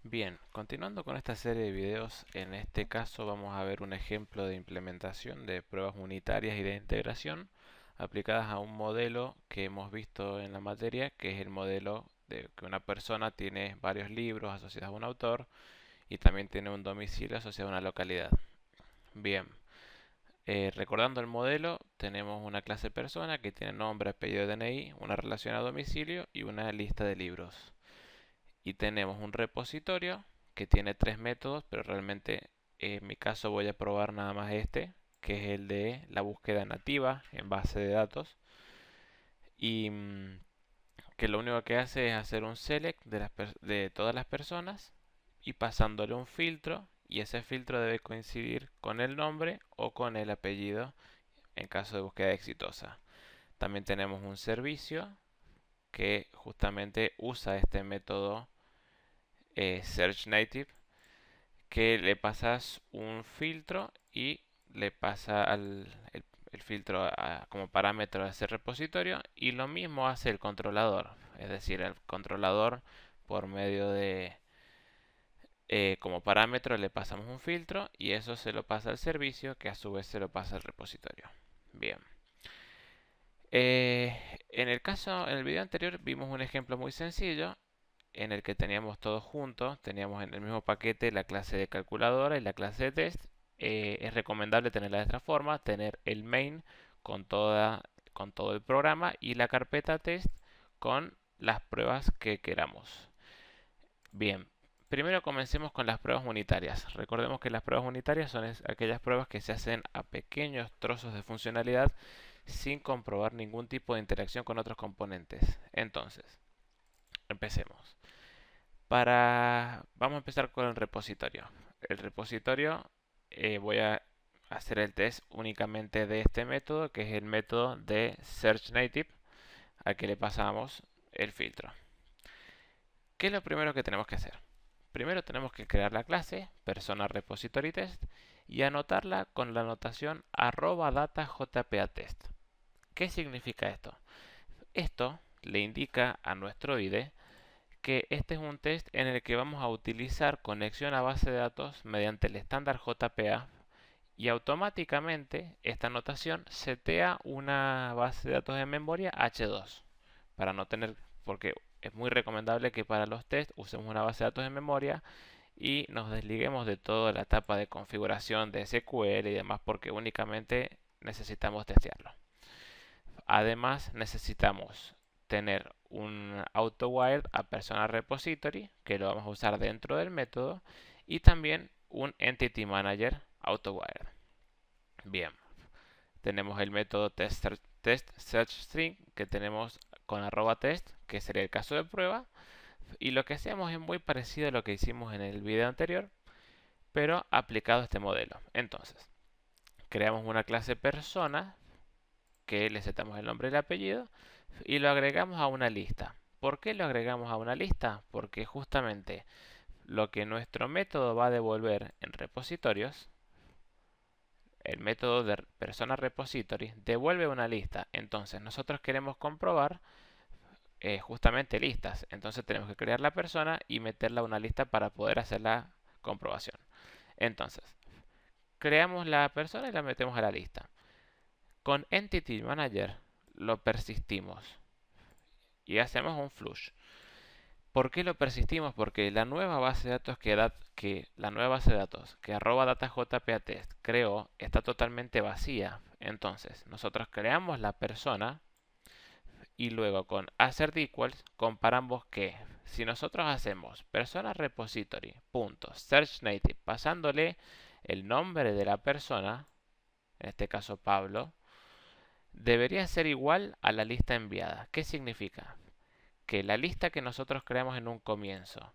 Bien, continuando con esta serie de videos, en este caso vamos a ver un ejemplo de implementación de pruebas unitarias y de integración aplicadas a un modelo que hemos visto en la materia, que es el modelo de que una persona tiene varios libros asociados a un autor y también tiene un domicilio asociado a una localidad. Bien, recordando el modelo, tenemos una clase persona que tiene nombre, apellido, DNI, una relación a domicilio y una lista de libros. Y tenemos un repositorio que tiene tres métodos, pero realmente en mi caso voy a probar nada más este, que es el de la búsqueda nativa en base de datos. Y que lo único que hace es hacer un select de todas las personas y pasándole un filtro, y ese filtro debe coincidir con el nombre o con el apellido en caso de búsqueda exitosa. También tenemos un servicio que justamente usa este método Search Native, que le pasas un filtro y le pasa el filtro como parámetro a ese repositorio, y lo mismo hace el controlador. Es decir, el controlador por medio de como parámetro le pasamos un filtro y eso se lo pasa al servicio, que a su vez se lo pasa al repositorio. Bien. Eh, en el video anterior vimos un ejemplo muy sencillo en el que teníamos todos juntos, teníamos en el mismo paquete la clase de calculadora y la clase de test. Es recomendable tenerla de esta forma, tener el main con todo el programa y la carpeta test con las pruebas que queramos. Bien, primero comencemos con las pruebas unitarias. Recordemos que las pruebas unitarias son aquellas pruebas que se hacen a pequeños trozos de funcionalidad sin comprobar ningún tipo de interacción con otros componentes. Entonces, empecemos. Vamos a empezar con el repositorio. El repositorio, voy a hacer el test únicamente de este método, que es el método de Search Native, al que le pasamos el filtro. ¿Qué es lo primero que tenemos que hacer? Primero tenemos que crear la clase persona repository test y anotarla con la anotación @data_jpa_test. ¿Qué significa esto? Esto le indica a nuestro IDE que este es un test en el que vamos a utilizar conexión a base de datos mediante el estándar JPA, y automáticamente esta notación setea una base de datos de memoria H2 para no tener, porque es muy recomendable que para los tests usemos una base de datos de memoria y nos desliguemos de toda la etapa de configuración de SQL y demás, porque únicamente necesitamos testearlo. Además necesitamos tener un AutoWired a persona repository, que lo vamos a usar dentro del método, y también un Entity Manager AutoWired. Bien, tenemos el método test_search_string que tenemos con @test, que sería el caso de prueba, y lo que hacemos es muy parecido a lo que hicimos en el video anterior, pero aplicado a este modelo. Entonces, creamos una clase persona que le setamos el nombre y el apellido y lo agregamos a una lista. ¿Por qué lo agregamos a una lista? Porque justamente lo que nuestro método va a devolver en repositorios, el método de persona repository devuelve una lista. Entonces nosotros queremos comprobar justamente listas. Entonces tenemos que crear la persona y meterla a una lista para poder hacer la comprobación. Entonces, creamos la persona y la metemos a la lista. Con Entity Manager lo persistimos y hacemos un flush. ¿Por qué lo persistimos? Porque la nueva base de datos que @data_jpa_test creó está totalmente vacía. Entonces, nosotros creamos la persona y luego con assert_equals comparamos que si nosotros hacemos persona repository search native pasándole el nombre de la persona, en este caso Pablo, debería ser igual a la lista enviada. ¿Qué significa? Que la lista que nosotros creamos en un comienzo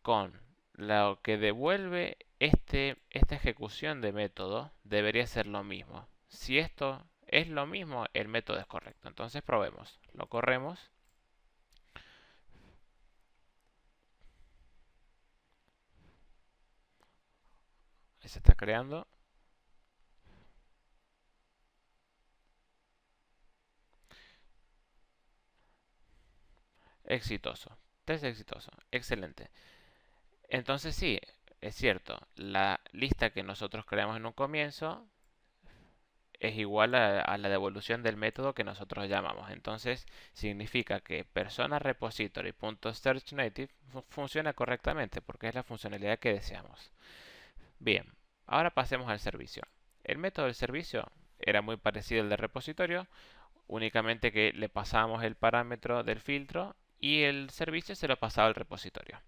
con lo que devuelve esta ejecución de método debería ser lo mismo. Si esto es lo mismo, el método es correcto. Entonces probemos. Lo corremos. Ahí se está creando. Exitoso. Test exitoso. Excelente. Entonces sí, es cierto, la lista que nosotros creamos en un comienzo es igual a la devolución del método que nosotros llamamos. Entonces significa que persona repository.searchNative funciona correctamente porque es la funcionalidad que deseamos. Bien, ahora pasemos al servicio. El método del servicio era muy parecido al del repositorio, únicamente que le pasábamos el parámetro del filtro y el servicio se lo pasaba al repositorio.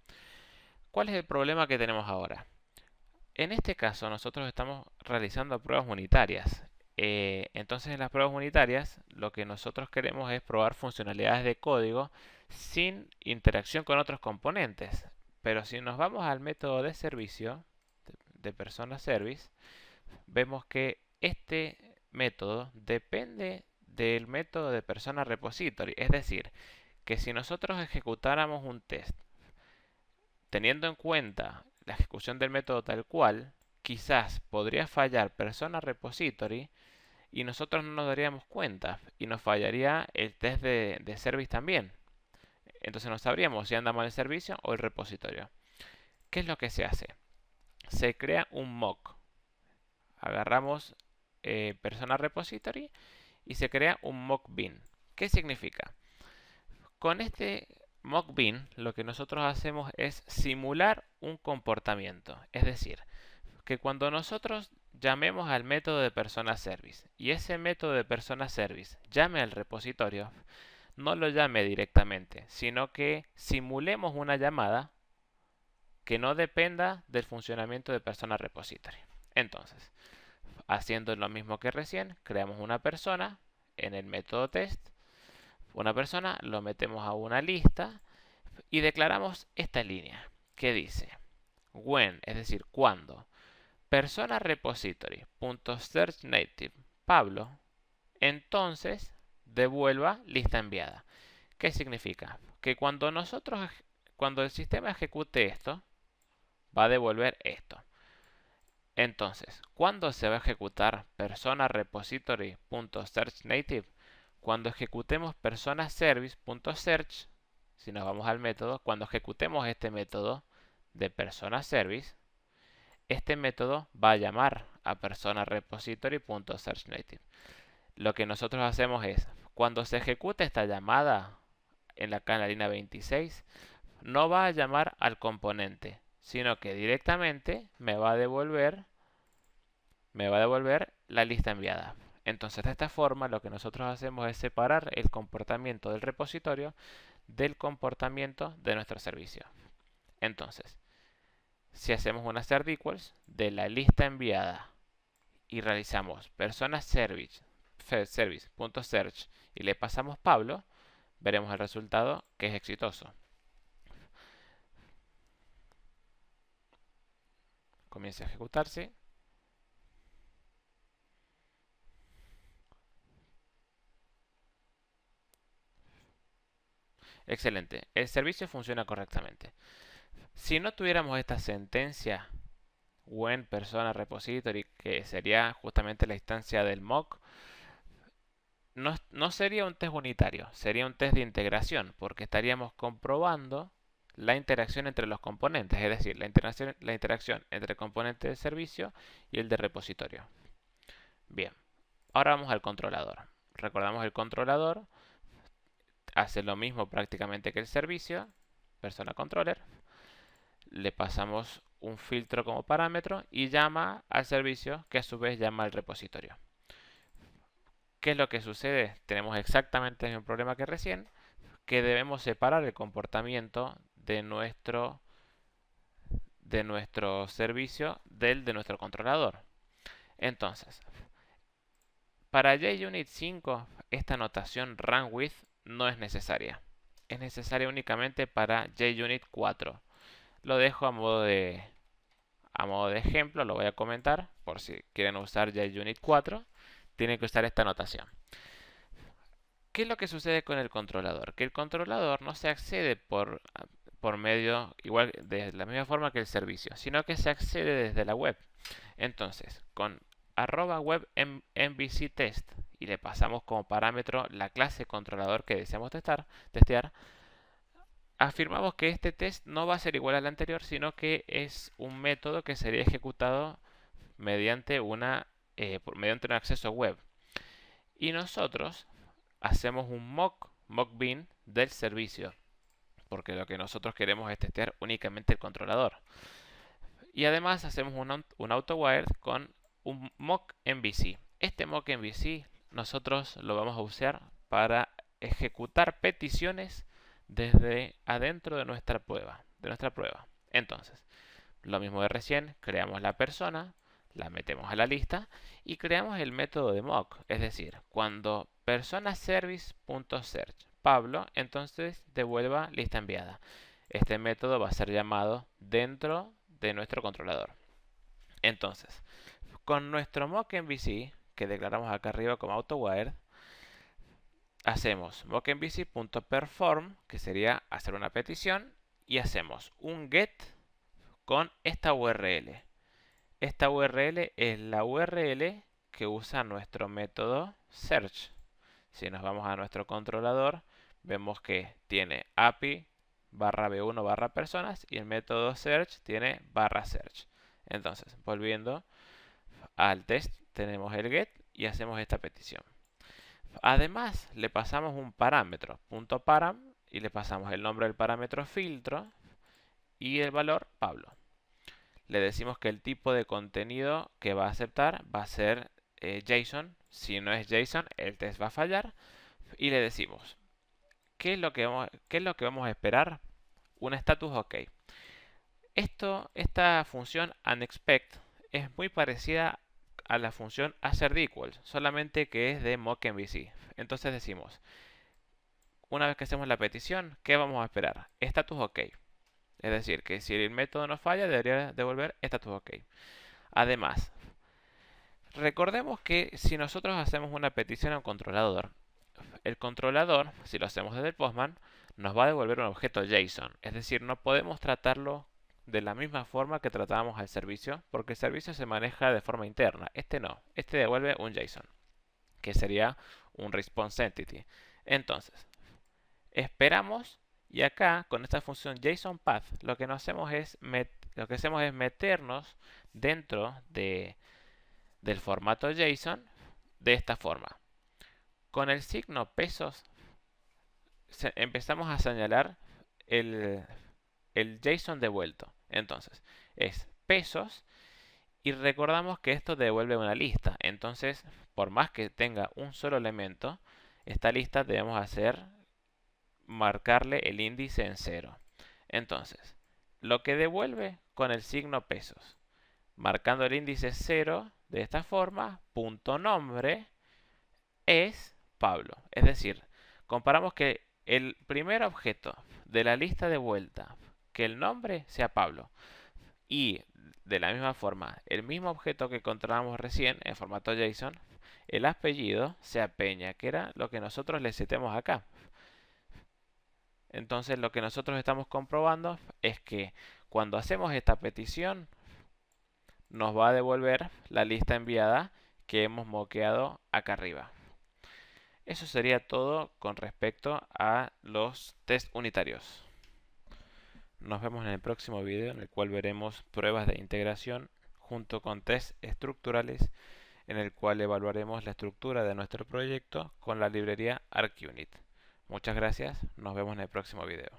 ¿Cuál es el problema que tenemos ahora? En este caso nosotros estamos realizando pruebas unitarias. Entonces en las pruebas unitarias lo que nosotros queremos es probar funcionalidades de código sin interacción con otros componentes. Pero si nos vamos al método de servicio de persona service, vemos que este método depende del método de persona repository. Es decir, que si nosotros ejecutáramos un test teniendo en cuenta la ejecución del método tal cual, quizás podría fallar persona repository y nosotros no nos daríamos cuenta y nos fallaría el test de service también. Entonces no sabríamos si anda mal el servicio o el repositorio. ¿Qué es lo que se hace? Se crea un mock. Agarramos persona repository y se crea un mock bin. ¿Qué significa? Con este mock bin lo que nosotros hacemos es simular un comportamiento. Es decir, que cuando nosotros llamemos al método de persona service y ese método de persona service llame al repositorio, no lo llame directamente, sino que simulemos una llamada que no dependa del funcionamiento de persona repository. Entonces, haciendo lo mismo que recién, creamos una persona en el método test, una persona, lo metemos a una lista y declaramos esta línea que dice when, es decir, cuando persona repository.searchNative Pablo, entonces devuelva lista enviada. ¿Qué significa? Que cuando el sistema ejecute esto, va a devolver esto. Entonces, ¿cuándo se va a ejecutar persona repository.searchNative? Cuando ejecutemos persona service.search, si nos vamos al método, cuando ejecutemos este método de persona service, este método va a llamar a persona repository.searchNative. Lo que nosotros hacemos es, cuando se ejecute esta llamada en la línea 26, no va a llamar al componente, sino que directamente me va a devolver la lista enviada. Entonces, de esta forma, lo que nosotros hacemos es separar el comportamiento del repositorio del comportamiento de nuestro servicio. Entonces, si hacemos una assert equals de la lista enviada y realizamos persona service.search y le pasamos Pablo, veremos el resultado que es exitoso. Comienza a ejecutarse. Excelente, el servicio funciona correctamente. Si no tuviéramos esta sentencia when persona repository, que sería justamente la instancia del mock, no sería un test unitario, sería un test de integración, porque estaríamos comprobando la interacción entre los componentes, es decir, la interacción entre el componente de servicio y el de repositorio. Bien, ahora vamos al controlador. Recordamos el controlador hace lo mismo prácticamente que el servicio, persona controller. Le pasamos un filtro como parámetro y llama al servicio que a su vez llama al repositorio. ¿Qué es lo que sucede? Tenemos exactamente el mismo problema que recién, que debemos separar el comportamiento de nuestro servicio del de nuestro controlador. Entonces, para JUnit 5 esta notación runWith no es necesaria. Es necesaria únicamente para JUnit 4. Lo dejo a modo de ejemplo, lo voy a comentar por si quieren usar JUnit 4, tienen que usar esta notación. ¿Qué es lo que sucede con el controlador? Que el controlador no se accede por medio, igual de la misma forma que el servicio, sino que se accede desde la web. Entonces, con @web MVC_test y le pasamos como parámetro la clase controlador que deseamos testear, afirmamos que este test no va a ser igual al anterior, sino que es un método que sería ejecutado mediante mediante un acceso web. Y nosotros hacemos un mock bin del servicio, porque lo que nosotros queremos es testear únicamente el controlador. Y además hacemos un AutoWire con un mock MVC. Este mock MVC nosotros lo vamos a usar para ejecutar peticiones desde adentro de nuestra prueba. Entonces, lo mismo de recién, creamos la persona, la metemos a la lista y creamos el método de mock. Es decir, cuando personaservice.search Pablo, entonces devuelva lista enviada. Este método va a ser llamado dentro de nuestro controlador. Entonces, con nuestro mock MVC, que declaramos acá arriba como AutoWire, hacemos mockmvc.perform, que sería hacer una petición, y hacemos un get con esta URL. Esta URL es la URL que usa nuestro método search. Si nos vamos a nuestro controlador, vemos que tiene API /b1 /personas y el método search tiene /search. Entonces, volviendo al test, tenemos el get y hacemos esta petición. Además, le pasamos un parámetro, .param, y le pasamos el nombre del parámetro filtro y el valor Pablo. Le decimos que el tipo de contenido que va a aceptar va a ser JSON. Si no es JSON, el test va a fallar. Y le decimos, ¿qué es lo que vamos a esperar? Un status OK. Esta función unexpect es muy parecida a la función assertEquals, solamente que es de mockMVC. Entonces decimos, una vez que hacemos la petición, ¿qué vamos a esperar? Status OK. Es decir, que si el método no falla, debería devolver status OK. Además, recordemos que si nosotros hacemos una petición a un controlador, el controlador, si lo hacemos desde el Postman, nos va a devolver un objeto JSON. Es decir, no podemos tratarlo de la misma forma que tratábamos al servicio, porque el servicio se maneja de forma interna. Este no, este devuelve un JSON, que sería un response entity. Entonces, esperamos y acá con esta función JSONPath lo que hacemos es meternos dentro del formato JSON de esta forma. Con el signo pesos empezamos a señalar el JSON devuelto. Entonces es pesos y recordamos que esto devuelve una lista. Entonces, por más que tenga un solo elemento, esta lista debemos marcarle el índice en 0. Entonces, lo que devuelve con el signo pesos, marcando el índice 0 de esta forma, punto nombre es Pablo. Es decir, comparamos que el primer objeto de la lista de vuelta, que el nombre sea Pablo, y de la misma forma, el mismo objeto que encontramos recién en formato JSON, el apellido sea Peña, que era lo que nosotros le setemos acá. Entonces lo que nosotros estamos comprobando es que cuando hacemos esta petición nos va a devolver la lista enviada que hemos moqueado acá arriba. Eso sería todo con respecto a los test unitarios. Nos vemos en el próximo video en el cual veremos pruebas de integración junto con test estructurales en el cual evaluaremos la estructura de nuestro proyecto con la librería ArcUnit. Muchas gracias, nos vemos en el próximo video.